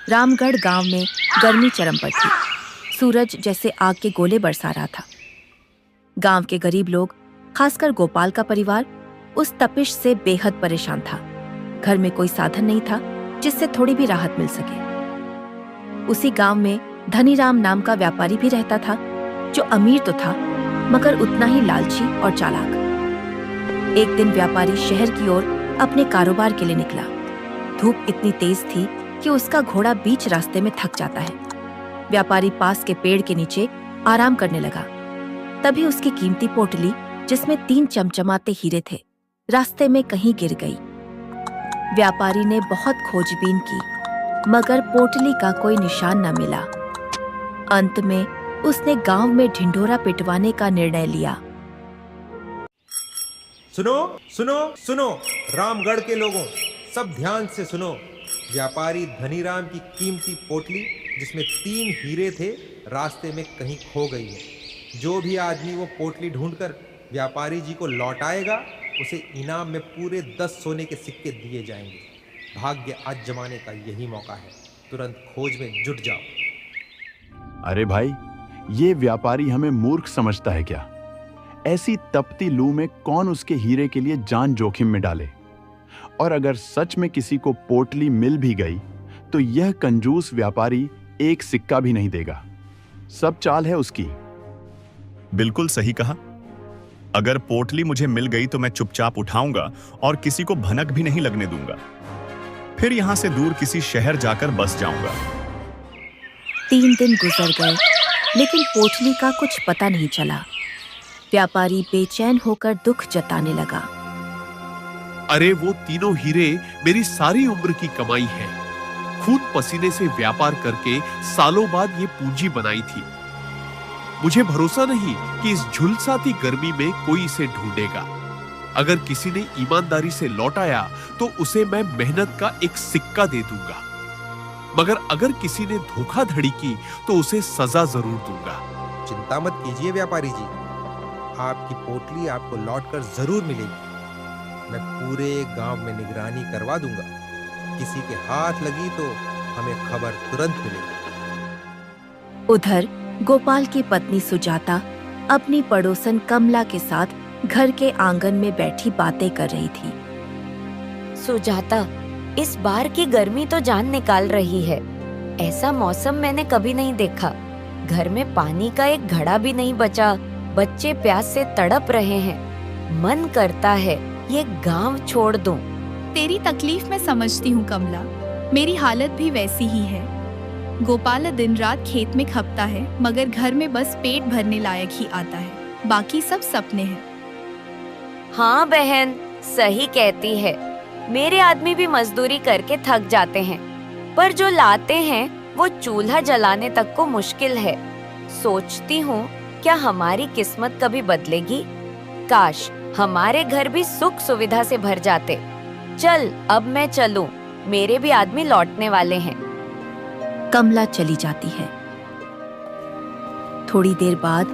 रामगढ़ गांव में गर्मी चरम पर थी। सूरज जैसे आग के गोले बरसा रहा था। गांव के गरीब लोग, खासकर गोपाल का परिवार, उस तपिश से बेहद परेशान था। घर में कोई साधन नहीं था जिससे थोड़ी भी राहत मिल सके। उसी गांव में धनीराम नाम का व्यापारी भी रहता था, जो अमीर तो था मगर उतना ही लालची और चालाक। एक दिन व्यापारी शहर की ओर अपने कारोबार के लिए निकला। धूप इतनी तेज थी कि उसका घोड़ा बीच रास्ते में थक जाता है। व्यापारी पास के पेड़ के नीचे आराम करने लगा। तभी उसकी कीमती पोटली, जिसमें 3 चमचमाते हीरे थे, रास्ते में कहीं गिर गई। व्यापारी ने बहुत खोजबीन की मगर पोटली का कोई निशान न मिला। अंत में उसने गांव में ढिंढोरा पिटवाने का निर्णय लिया। सुनो सुनो सुनो, रामगढ़ के लोगों, सब ध्यान से सुनो। व्यापारी धनीराम की कीमती पोटली, जिसमें 3 हीरे थे, रास्ते में कहीं खो गई है। जो भी आदमी वो पोटली ढूंढकर व्यापारी जी को लौटाएगा, उसे इनाम में पूरे 10 सोने के सिक्के दिए जाएंगे। भाग्य आजमाने का यही मौका है, तुरंत खोज में जुट जाओ। अरे भाई, ये व्यापारी हमें मूर्ख समझता है क्या? ऐसी तपती लू में कौन उसके हीरे के लिए जान जोखिम में डाले? और अगर सच में किसी को पोटली मिल भी गई तो यह कंजूस व्यापारी एक सिक्का भी नहीं देगा। सब चाल है उसकी। बिल्कुल सही कहा। अगर पोटली मुझे मिल गई तो मैं चुपचाप उठाऊंगा और किसी को भनक भी नहीं लगने दूंगा। फिर यहां से दूर किसी शहर जाकर बस जाऊंगा। 3 दिन गुजर गए लेकिन पोटली का कुछ पता नहीं चला। व्यापारी बेचैन होकर दुख जताने लगा। अरे वो तीनों हीरे मेरी सारी उम्र की कमाई है। खून पसीने से व्यापार करके सालों बाद ये पूंजी बनाई थी। मुझे भरोसा नहीं कि इस झुलसाती गर्मी में कोई इसे ढूंढेगा। अगर किसी ने ईमानदारी से लौटाया तो उसे मैं मेहनत का एक सिक्का दे दूंगा, मगर अगर किसी ने धोखाधड़ी की तो उसे सजा जरूर दूंगा। चिंता मत कीजिए व्यापारी जी, आपकी पोटली आपको लौटकर जरूर मिलेगी। मैं पूरे गांव में निगरानी करवा दूंगा। किसी के हाथ लगी तो हमें खबर तुरंत मिलेगी। उधर गोपाल की पत्नी सुजाता अपनी पड़ोसन कमला के साथ घर के आंगन में बैठी बातें कर रही थी। सुजाता, इस बार की गर्मी तो जान निकाल रही है। ऐसा मौसम मैंने कभी नहीं देखा। घर में पानी का एक घड़ा भी नहीं बचा। बच्चे प्यास से तड़प रहे हैं। मन करता है ये गांव छोड़ दूं। तेरी तकलीफ मैं समझती हूँ कमला, मेरी हालत भी वैसी ही है। गोपाल दिन रात खेत में खपता है मगर घर में बस पेट भरने लायक ही आता है, बाकी सब सपने हैं। हाँ बहन, सही कहती है। मेरे आदमी भी मजदूरी करके थक जाते हैं, पर जो लाते हैं वो चूल्हा जलाने तक को मुश्किल है। सोचती हूँ क्या हमारी किस्मत कभी बदलेगी? काश हमारे घर भी सुख सुविधा से भर जाते। चल अब मैं चलूं, मेरे भी आदमी लौटने वाले हैं। कमला चली जाती है। थोड़ी देर बाद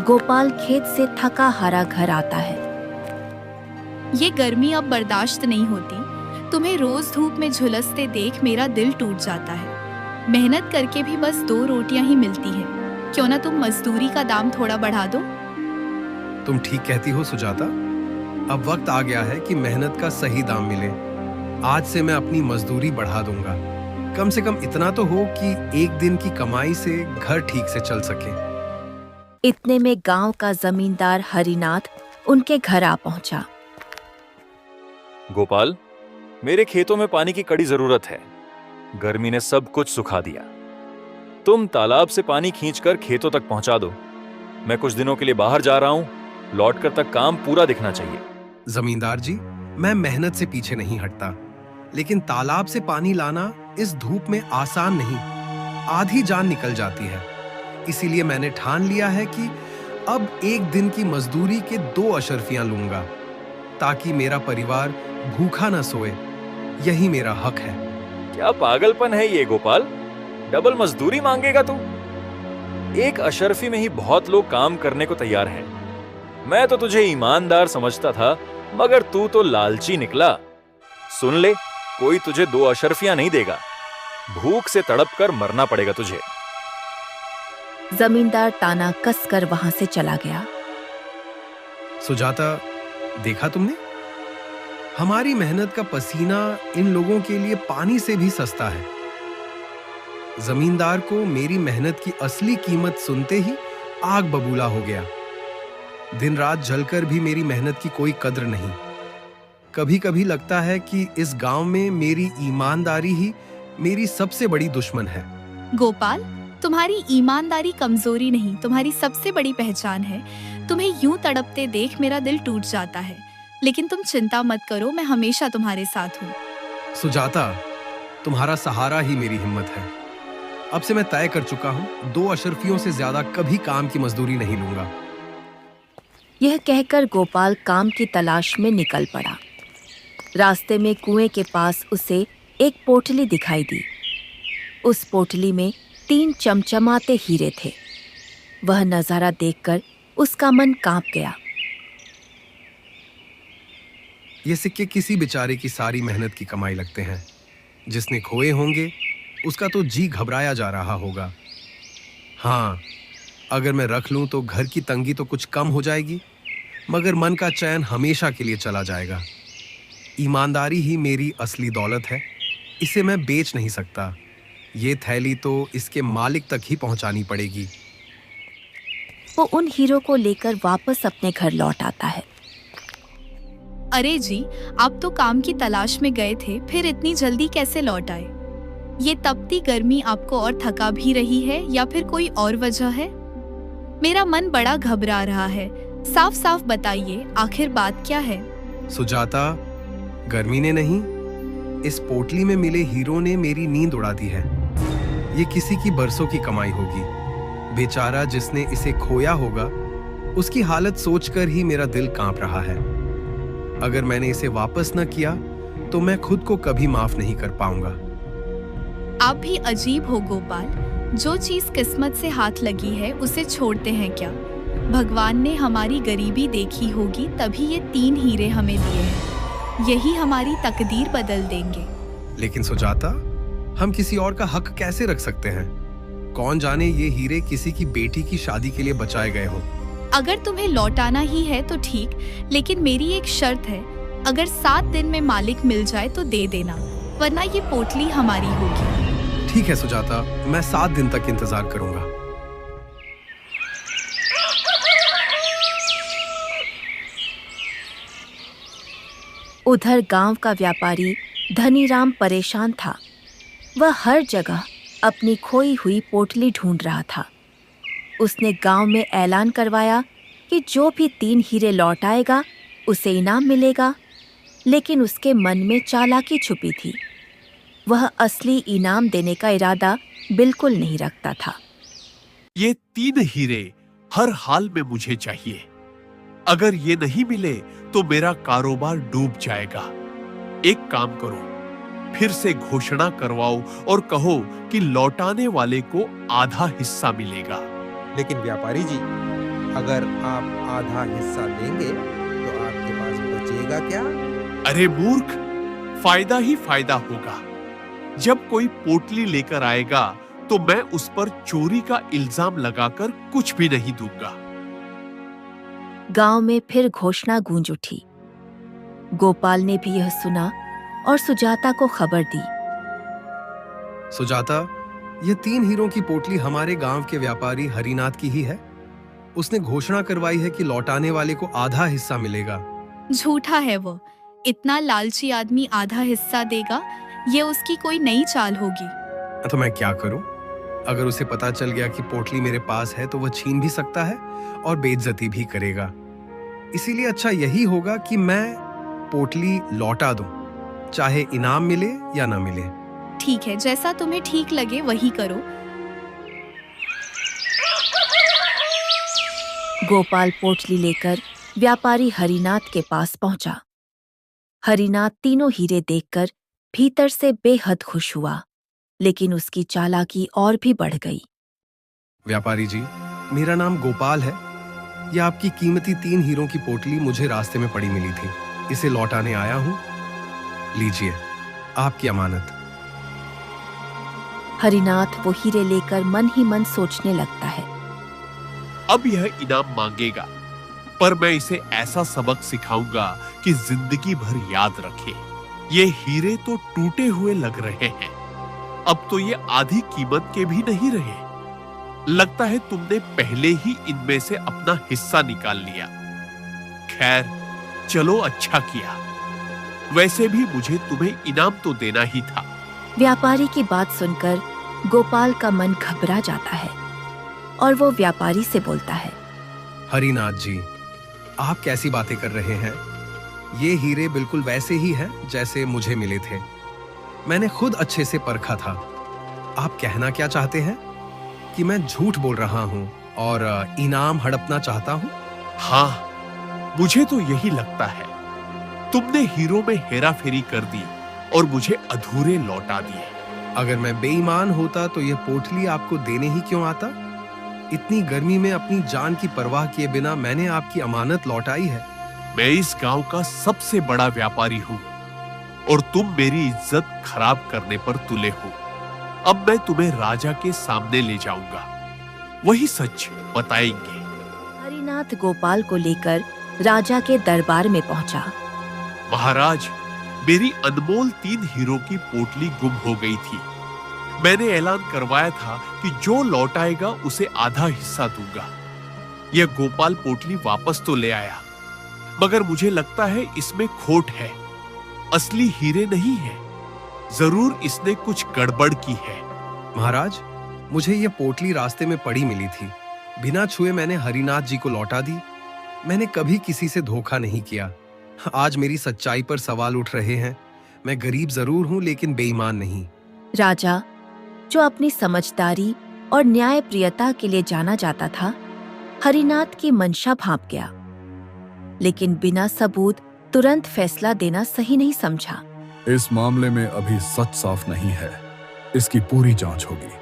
गोपाल खेत से थका हारा घर आता है। ये गर्मी अब बर्दाश्त नहीं होती। तुम्हें रोज धूप में झुलसते देख मेरा दिल टूट जाता है। मेहनत करके भी बस 2 रोटियां ही मिलती हैं। क्यों ना तुम मजदूरी का दाम थोड़ा बढ़ा दो? तुम ठीक कहती हो सुजाता। अब वक्त आ गया है कि मेहनत का सही दाम मिले। आज से मैं अपनी मजदूरी बढ़ा दूंगा। कम से कम इतना तो हो कि एक दिन की कमाई से घर ठीक से चल सके। इतने में गांव का जमींदार हरिनाथ उनके घर आ पहुंचा। गोपाल, मेरे खेतों में पानी की कड़ी जरूरत है। गर्मी ने सब कुछ सुखा दिया। तुम तालाब से पानी खींचकर खेतों तक पहुंचा दो। मैं कुछ दिनों के लिए बाहर जा रहा हूं, लौटकर तक काम पूरा दिखना चाहिए। जमींदार जी, मैं मेहनत से पीछे नहीं हटता, लेकिन तालाब से पानी लाना इस धूप में आसान नहीं। आधी जान निकल जाती है। इसीलिए मैंने ठान लिया है कि अब एक दिन की मजदूरी के 2 अशर्फियां लूंगा, ताकि मेरा परिवार भूखा न सोए। यही मेरा हक है। क्या पागलपन है ये गोपाल? डबल मजदूरी मांगेगा तू? एक अशर्फी में ही बहुत लोग काम करने को तैयार हैं। मैं तो तुझे ईमानदार समझता था, मगर तू तो लालची निकला। सुन ले, कोई तुझे 2 अशर्फियां नहीं देगा। भूख से तड़प कर मरना पड़ेगा तुझे। जमींदार ताना कसकर वहां से चला गया। सुजाता, देखा तुमने? हमारी मेहनत का पसीना इन लोगों के लिए पानी से भी सस्ता है। जमींदार को मेरी मेहनत की असली कीमत सुनते ही आग बबूला हो गया। दिन रात जलकर भी मेरी मेहनत की कोई कद्र नहीं। कभी कभी लगता है कि इस गांव में मेरी ईमानदारी ही मेरी सबसे बड़ी दुश्मन है। गोपाल, तुम्हारी ईमानदारी कमजोरी नहीं, तुम्हारी सबसे बड़ी पहचान है। तुम्हें यूं तड़पते देख मेरा दिल टूट जाता है, लेकिन तुम चिंता मत करो, मैं हमेशा तुम्हारे साथ हूँ। सुजाता, तुम्हारा सहारा ही मेरी हिम्मत है। अब से मैं तय कर चुका हूँ, 2 अशरफियों से ज्यादा कभी काम की मजदूरी नहीं लूंगा। यह कहकर गोपाल काम की तलाश में निकल पड़ा। रास्ते में कुएं के पास उसे एक पोटली दिखाई दी। उस पोटली में 3 चमचमाते हीरे थे। वह नजारा देखकर उसका मन कांप गया। ये सिक्के किसी बेचारे की सारी मेहनत की कमाई लगते हैं। जिसने खोए होंगे उसका तो जी घबराया जा रहा होगा। हाँ, अगर मैं रख लूं तो घर की तंगी तो कुछ कम हो जाएगी, मगर मन का चैन हमेशा के लिए चला जाएगा। ईमानदारी ही मेरी असली दौलत है, इसे मैं बेच नहीं सकता। ये थैली तो इसके मालिक तक ही पहुंचानी पड़ेगी। वो उन हीरों को लेकर वापस अपने घर लौट आता है। अरे जी, आप तो काम की तलाश में गए थे, फिर इतनी जल्दी कैसे लौट आए? ये तपती गर्मी आपको और थका भी रही है या फिर कोई और वजह है? मेरा मन बड़ा घबरा रहा है। साफ साफ बताइए, आखिर बात क्या है? सुजाता, गर्मी ने नहीं, इस पोटली में मिले हीरों ने मेरी नींद उड़ा दी है। ये किसी की बरसों की कमाई होगी। बेचारा जिसने इसे खोया होगा, उसकी हालत सोचकर ही मेरा दिल कांप रहा है। अगर मैंने इसे वापस न किया तो मैं खुद को कभी माफ नहीं कर पाऊंगा। आप भी अजीब हो गोपाल, जो चीज किस्मत से हाथ लगी है उसे छोड़ते हैं क्या? भगवान ने हमारी गरीबी देखी होगी, तभी ये 3 हीरे हमें दिए हैं। यही हमारी तकदीर बदल देंगे। लेकिन सुजाता, हम किसी और का हक कैसे रख सकते हैं? कौन जाने ये हीरे किसी की बेटी की शादी के लिए बचाए गए हों। अगर तुम्हें लौटाना ही है तो ठीक, लेकिन मेरी एक शर्त है। अगर 7 दिन में मालिक मिल जाए तो दे देना, वरना ये पोटली हमारी होगी। ठीक है सुजाता, मैं 7 दिन तक इंतजार करूंगा। उधर गांव का व्यापारी धनीराम परेशान था। वह हर जगह अपनी खोई हुई पोटली ढूंढ रहा था। उसने गांव में ऐलान करवाया कि जो भी 3 हीरे लौट आएगा उसे इनाम मिलेगा, लेकिन उसके मन में चालाकी छुपी थी। वह असली इनाम देने का इरादा बिल्कुल नहीं रखता था। ये 3 हीरे हर हाल में मुझे चाहिए। अगर ये नहीं मिले तो मेरा कारोबार डूब जाएगा। एक काम करो, फिर से घोषणा करवाओ और कहो कि लौटाने वाले को आधा हिस्सा मिलेगा। लेकिन व्यापारी जी, अगर आप आधा हिस्सा देंगे तो आपके पास बचेगा क्या? अरे मूर्ख, फायदा ही फायदा होगा। जब कोई पोटली लेकर आएगा तो मैं उस पर चोरी का इल्जाम लगाकर कुछ भी नहीं दूंगा। गांव में फिर घोषणा गूंज उठी। गोपाल ने भी यह सुना और सुजाता को खबर दी। सुजाता, ये 3 हीरों की पोटली हमारे गांव के व्यापारी हरिनाथ की ही है। उसने घोषणा करवाई है कि लौटाने वाले को आधा हिस्सा मिलेगा। झूठा है वो। इतना लालची आदमी आधा हिस्सा देगा, ये उसकी कोई नई चाल होगी। तो मैं क्या करूं? अगर उसे पता चल गया कि पोटली मेरे पास है तो वह छीन भी सकता है और बेइज्जती भी करेगा। इसीलिए अच्छा यही होगा कि मैं पोटली लौटा दूं, चाहे इनाम मिले या ना मिले। ठीक है, जैसा तुम्हें ठीक लगे वही करो। गोपाल पोटली लेकर व्यापारी हरिनाथ के पास पहुंचा। हरिनाथ तीनों हीरे देखकर भीतर से बेहद खुश हुआ, लेकिन उसकी चालाकी और भी बढ़ गई। व्यापारी जी, मेरा नाम गोपाल है। यह आपकी कीमती 3 हीरों की पोटली मुझे रास्ते में पड़ी मिली थी। इसे लौटाने आया हूं। लीजिए, आपकी अमानत। हरिनाथ वो हीरे लेकर मन ही मन सोचने लगता है। अब यह इनाम मांगेगा, पर मैं इसे ऐसा सबक सिखाऊंगा कि जिंदगी भर याद रखे। ये हीरे तो टूटे हुए लग रहे हैं, अब तो ये आधी कीमत के भी नहीं रहे। लगता है तुमने पहले ही इनमें से अपना हिस्सा निकाल लिया। खैर, चलो अच्छा किया। वैसे भी मुझे तुम्हें इनाम तो देना ही था। व्यापारी की बात सुनकर गोपाल का मन घबरा जाता है और वो व्यापारी से बोलता है। हरिनाथ जी, आप कैसी बातें कर रहे हैं? ये हीरे बिल्कुल वैसे ही हैं जैसे मुझे मिले थे। मैंने खुद अच्छे से परखा था। आप कहना क्या चाहते हैं कि मैं झूठ बोल रहा हूं और इनाम हड़पना चाहता हूं? हाँ, मुझे तो यही लगता है। तुमने हीरों में हेराफेरी कर दी और मुझे अधूरे लौटा दिए। अगर मैं बेईमान होता तो यह पोटली आपको देने ही क्यों आता? इतनी गर्मी में अपनी जान की परवाह किए बिना मैंने आपकी अमानत लौटाई है। मैं इस गांव का सबसे बड़ा व्यापारी हूं और तुम मेरी इज्जत खराब करने पर तुले हो। अब मैं तुम्हें राजा के सामने ले जाऊंगा, वही सच बताएंगे। हरिनाथ गोपाल को लेकर राजा के दरबार में पहुंचा। महाराज, मेरी अनमोल 3 हीरो की पोटली गुम हो गई थी। मैंने ऐलान करवाया था कि जो लौटाएगा उसे आधा हिस्सा दूंगा। यह गोपाल पोटली वापस तो ले आया, मगर मुझे लगता है इसमें खोट है। असली हीरे नहीं है। जरूर इसने कुछ गड़बड़ की है। महाराज, मुझे यह पोटली रास्ते में पड़ी मिली थी। बिना छुए मैंने हरिनाथ जी को लौटा दी। मैंने कभी किसी से धोखा नहीं किया। आज मेरी सच्चाई पर सवाल उठ रहे हैं। मैं गरीब जरूर हूं, लेकिन बेईमान नहीं। राजा, जो अपनी समझदारी और न्यायप्रियता के लिए जाना जाता था, हरिनाथ की मंशा भांप गया, लेकिन बिना सबूत तुरंत फैसला देना सही नहीं समझा। इस मामले में अभी सच साफ नहीं है। इसकी पूरी जांच होगी।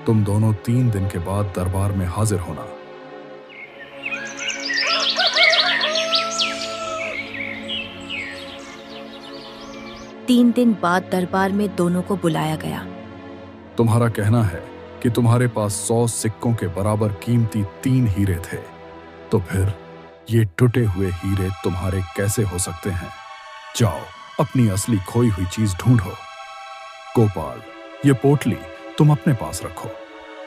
तुम दोनों 3 दिन के बाद दरबार में हाजिर होना। तीन दिन बाद दरबार में दोनों को बुलाया गया। तुम्हारा कहना है कि तुम्हारे पास 100 सिक्कों के बराबर कीमती 3 हीरे थे, तो फिर ये टूटे हुए हीरे तुम्हारे कैसे हो सकते हैं? जाओ, अपनी असली खोई हुई चीज ढूंढो। गोपाल, ये पोटली तुम अपने पास रखो।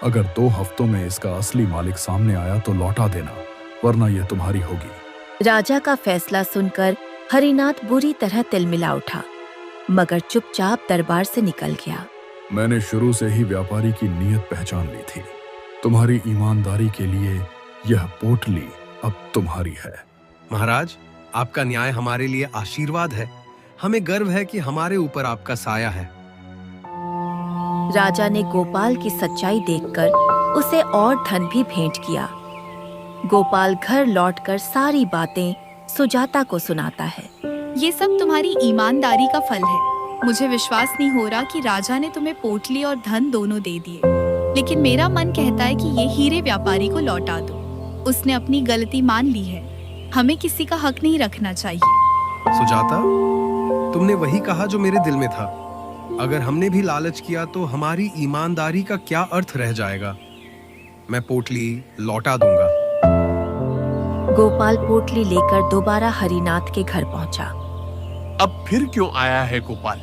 अगर 2 हफ्तों में इसका असली मालिक सामने आया तो लौटा देना, वरना ये तुम्हारी होगी। राजा का फैसला सुनकर हरिनाथ बुरी तरह तिलमिला उठा, मगर चुपचाप दरबार से निकल गया। मैंने शुरू से ही व्यापारी की नीयत पहचान ली थी। तुम्हारी ईमानदारी के लिए यह पोटली अब तुम्हारी है। महाराज, आपका न्याय हमारे लिए आशीर्वाद है। हमें गर्व है कि हमारे ऊपर आपका साया है। राजा ने गोपाल की सच्चाई देखकर उसे और धन भी भेंट किया। गोपाल घर लौटकर सारी बातें सुजाता को सुनाता है। ये सब तुम्हारी ईमानदारी का फल है। मुझे विश्वास नहीं हो रहा कि राजा ने तुम्हें पोटली और धन दोनों दे दिए, लेकिन मेरा मन कहता है कि ये हीरे व्यापारी को लौटा दो। उसने अपनी गलती मान ली है। हमें किसी का हक नहीं रखना चाहिए। सुजाता, तुमने वही कहा जो मेरे दिल में था। अगर हमने भी लालच किया तो हमारी ईमानदारी का क्या अर्थ रह जाएगा? मैं पोटली लौटा दूंगा। गोपाल पोटली लेकर दोबारा हरिनाथ के घर पहुंचा। अब फिर क्यों आया है गोपाल?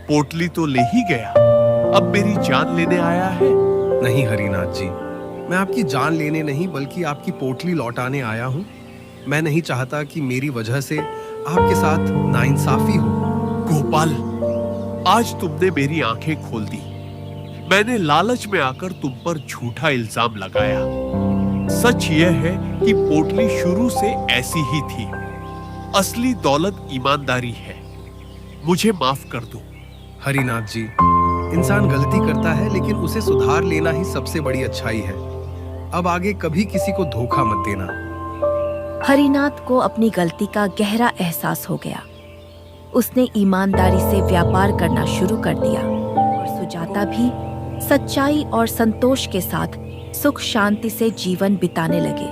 पोटली तो ले ही गया, अब मेरी जान लेने आया है। नहीं हरिनाथ जी, मैं आपकी जान लेने नहीं बल्कि आपकी पोटली लौटाने आया हूँ। मैं नहीं चाहता कि मेरी वजह से आपके साथ नाइंसाफी हो। गोपाल, आज तुमने मेरी आंखें खोल दी। मैंने लालच में आकर तुम पर झूठा इल्जाम लगाया। सच यह है कि पोटली शुरू से ऐसी ही थी। असली दौलत ईमानदारी है। मुझे माफ कर दो। हरिनाथ जी, इंसान गलती करता है, लेकिन उसे सुधार लेना ही सबसे बड़ी अच्छाई है। अब आगे कभी किसी को धोखा मत देना। हरिनाथ को अपनी गलती का गहरा एहसास हो गया। उसने ईमानदारी से व्यापार करना शुरू कर दिया और सुजाता भी सच्चाई और संतोष के साथ सुख शांति से जीवन बिताने लगे।